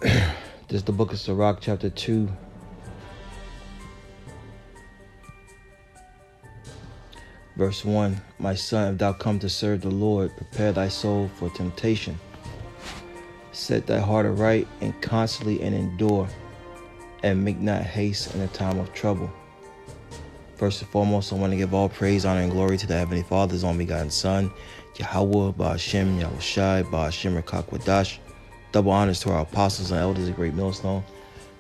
This is the book of Sirach, chapter 2. Verse 1. My son, if thou come to serve the Lord, prepare thy soul for temptation. Set thy heart aright, and constantly and endure, and make not haste in the time of trouble. First and foremost, I want to give all praise, honor, and glory to the Heavenly Father, His only begotten Son, Yahweh, Ba'ashem, Yahushai, Ba'ashem, Rakakwadash. Double honors to our apostles and elders, a great millstone.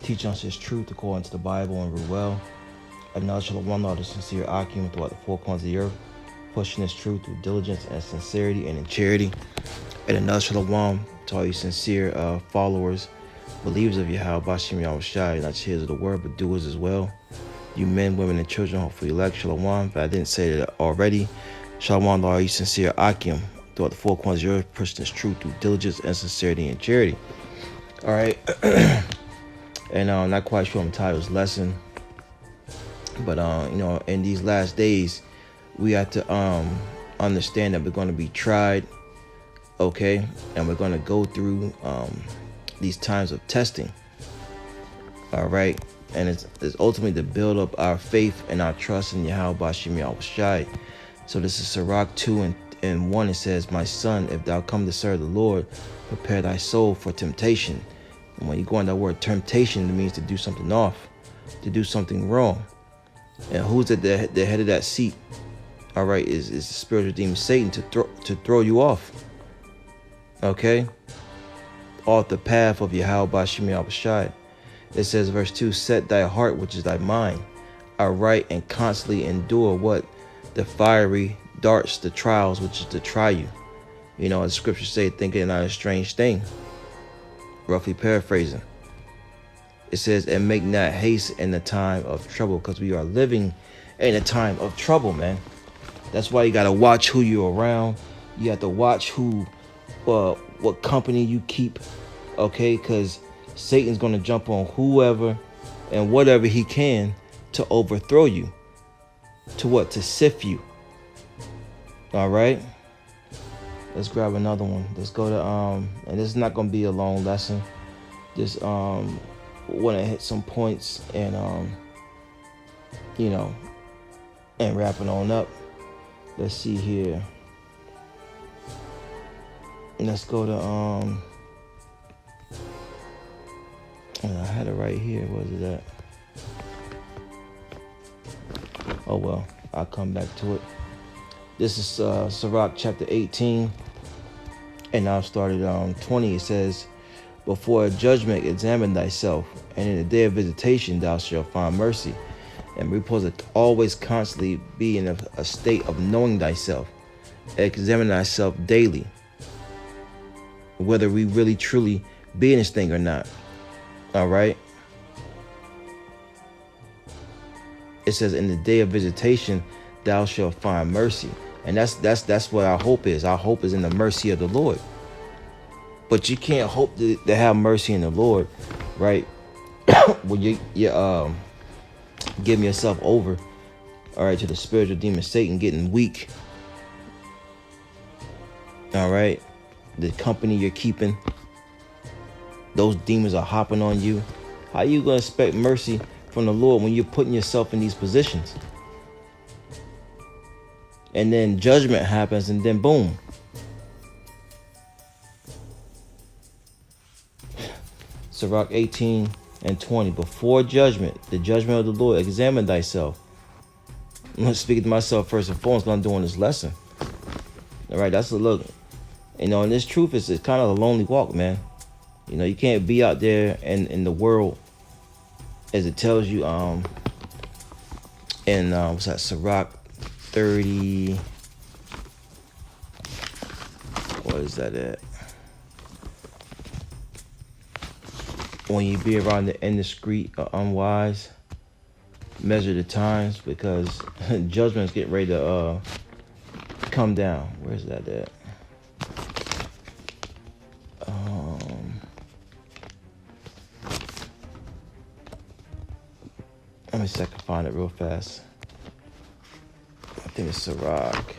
Teach us His truth according to the Bible and rule well. Acknowledge Shalom, Lord, the sincere Akim throughout the four corners of the earth, pushing His truth through diligence and sincerity and in charity. And another Shalom to all you sincere followers, believers of Yahweh, Ba'ashem, Yahushai, not just hearers of the word, but doers as well. You men, women, and children, hopefully elect Shalom. If I didn't say that already, Shalom, Lord, you sincere Akim throughout the four corners of the earth, pushing His truth through diligence and sincerity and charity. All right. And I'm not quite sure I'm titled this lesson, but in these last days, we have to understand that we're going to be tried, okay, and we're going to go through these times of testing. All right. And it's ultimately to build up our faith and our trust in Yahweh Ba'ashem Yahushai. So this is Sirach 2 and 1. It says, my son, if thou come to serve the Lord, prepare thy soul for temptation. And when you go on that word temptation, it means to do something off, to do something wrong. And who's at the head of that seat? All right, is the spiritual demon Satan to throw you off. Okay? Off the path of Yahweh Ba'ashem Yahushai. It says, verse 2, set thy heart, which is thy mind, aright, and constantly endure what? The fiery darts, the trials, which is to try you. You know, as scriptures say, thinking not a strange thing. Roughly paraphrasing. It says, and make not haste in the time of trouble, because we are living in a time of trouble, man. That's why you got to watch who you're around. You have to watch what company you keep, okay? Because Satan's going to jump on whoever and whatever he can to overthrow you. To what? To sift you. All right. Let's grab another one. Let's go to, and this is not going to be a long lesson. Just want to hit some points and, and wrap it on up. Let's see here. And let's go to, I had it right here. Where's it at? Oh, well, I'll come back to it. This is Sirach chapter 18. And I'll start at 20. It says, before a judgment examine thyself, and in the day of visitation thou shalt find mercy. And we're supposed to always constantly be in a state of knowing thyself. Examine thyself daily. Whether we really truly be in this thing or not. All right. It says, in the day of visitation, thou shalt find mercy. And that's what our hope is. Our hope is in the mercy of the Lord. But you can't hope to have mercy in the Lord, right? When you're giving yourself over, all right, to the spiritual demon Satan, getting weak. All right. The company you're keeping, those demons are hopping on you. How are you going to expect mercy from the Lord when you're putting yourself in these positions? And then judgment happens, and then boom. Sirach 18 and 20. Before judgment, the judgment of the Lord, examine thyself. I'm speaking to myself first and foremost, I'm doing this lesson. All right, that's a look. And this truth is kind of a lonely walk, man. You can't be out there in the world, as it tells you, in what's that, Sirach 30, what is that at? When you be around the indiscreet or unwise, measure the times, because judgment's getting ready to come down. Where's that at? Let me see if I can find it real fast. I think it's Sirach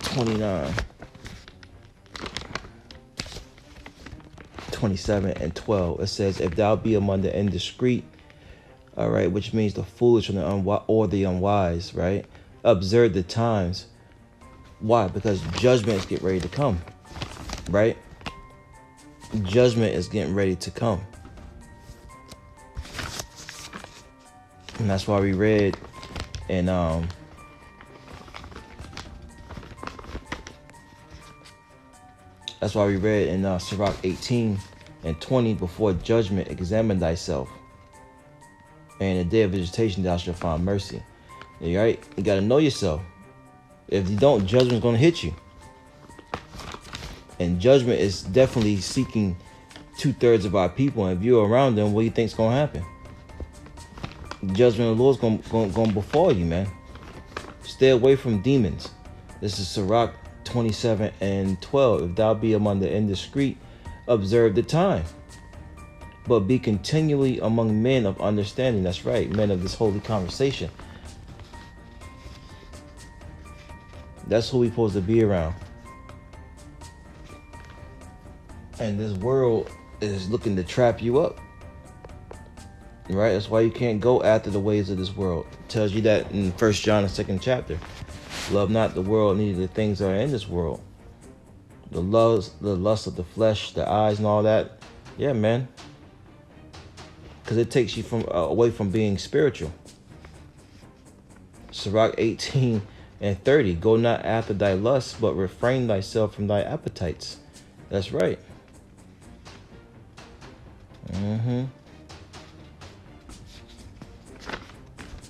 29. 27 and 12. It says, if thou be among the indiscreet, all right, which means the foolish and the unwise, right? Observe the times. Why? Because judgment is getting ready to come, right? Judgment is getting ready to come. And that's why we read in Sirach 18 and 20, before judgment examine thyself, and in the day of visitation thou shalt find mercy. All right? You got to know yourself. If you don't, judgment's going to hit you. And judgment is definitely seeking 2/3 of our people. And if you're around them, what do you think's going to happen? Judgment of the Lord's going to befall you, man. Stay away from demons. This is Sirach 27 and 12. If thou be among the indiscreet, observe the time, but be continually among men of understanding. That's right, men of this holy conversation. That's who we're supposed to be around. And this world is looking to trap you up, right? That's why you can't go after the ways of this world. It tells you that in 1 John, the 2nd chapter. Love not the world, neither the things that are in this world. The lust of the flesh, the eyes, and all that. Yeah, man. Because it takes you away from being spiritual. Sirach 18 and 30. Go not after thy lusts, but refrain thyself from thy appetites. That's right.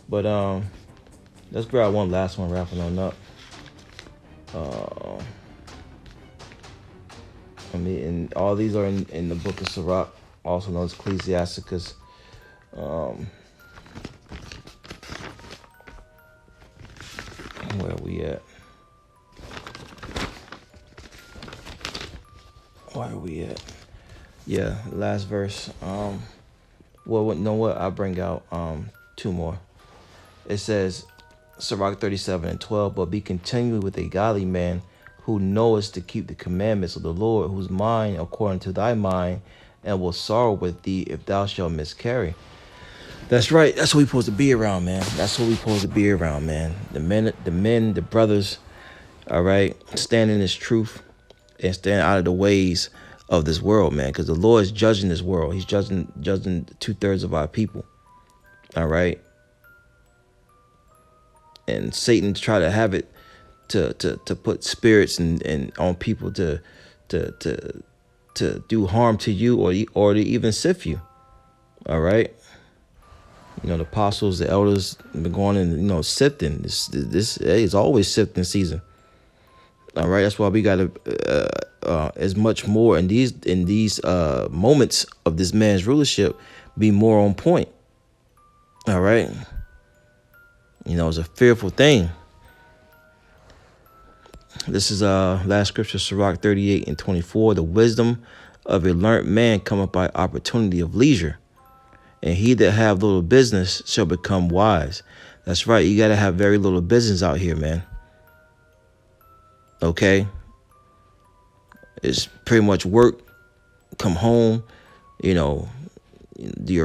But let's grab one last one, wrapping on up. And all these are in the book of Sirach, also known as Ecclesiasticus. Where are we at? Yeah, last verse. Well, you know what? I'll bring out two more. It says, Sirach 37 and 12, but be continually with a godly man who knoweth to keep the commandments of the Lord, whose mind according to thy mind, and will sorrow with thee if thou shalt miscarry. That's right. That's what we're supposed to be around, man. The men, the brothers, all right, stand in this truth and stand out of the ways of this world, man, because the Lord is judging this world. He's judging 2/3 of our people, all right? And Satan try to have it to put spirits and on people to do harm to you or to even sift you. All right. You know, the apostles, the elders have been going and sifting. This is always sifting season. All right. That's why we got to as much more in these moments of this man's rulership be more on point. All right. It's a fearful thing. This is last scripture, Sirach 38 and 24. The wisdom of a learned man cometh by opportunity of leisure, and he that have little business shall become wise. That's right. You got to have very little business out here, man. Okay. It's pretty much work, come home, you're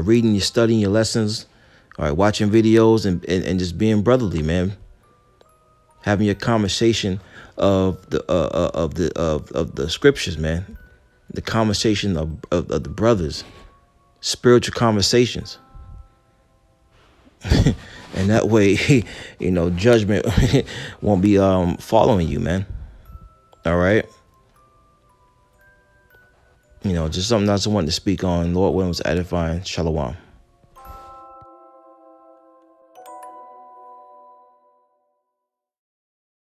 reading, you're studying your lessons, all right, watching videos and just being brotherly, man. Having your conversation of the scriptures, man. The conversation of the brothers, spiritual conversations. And that way, judgment won't be following you, man. All right. Just something else I wanted to speak on. Lord willing, was edifying. Shalom.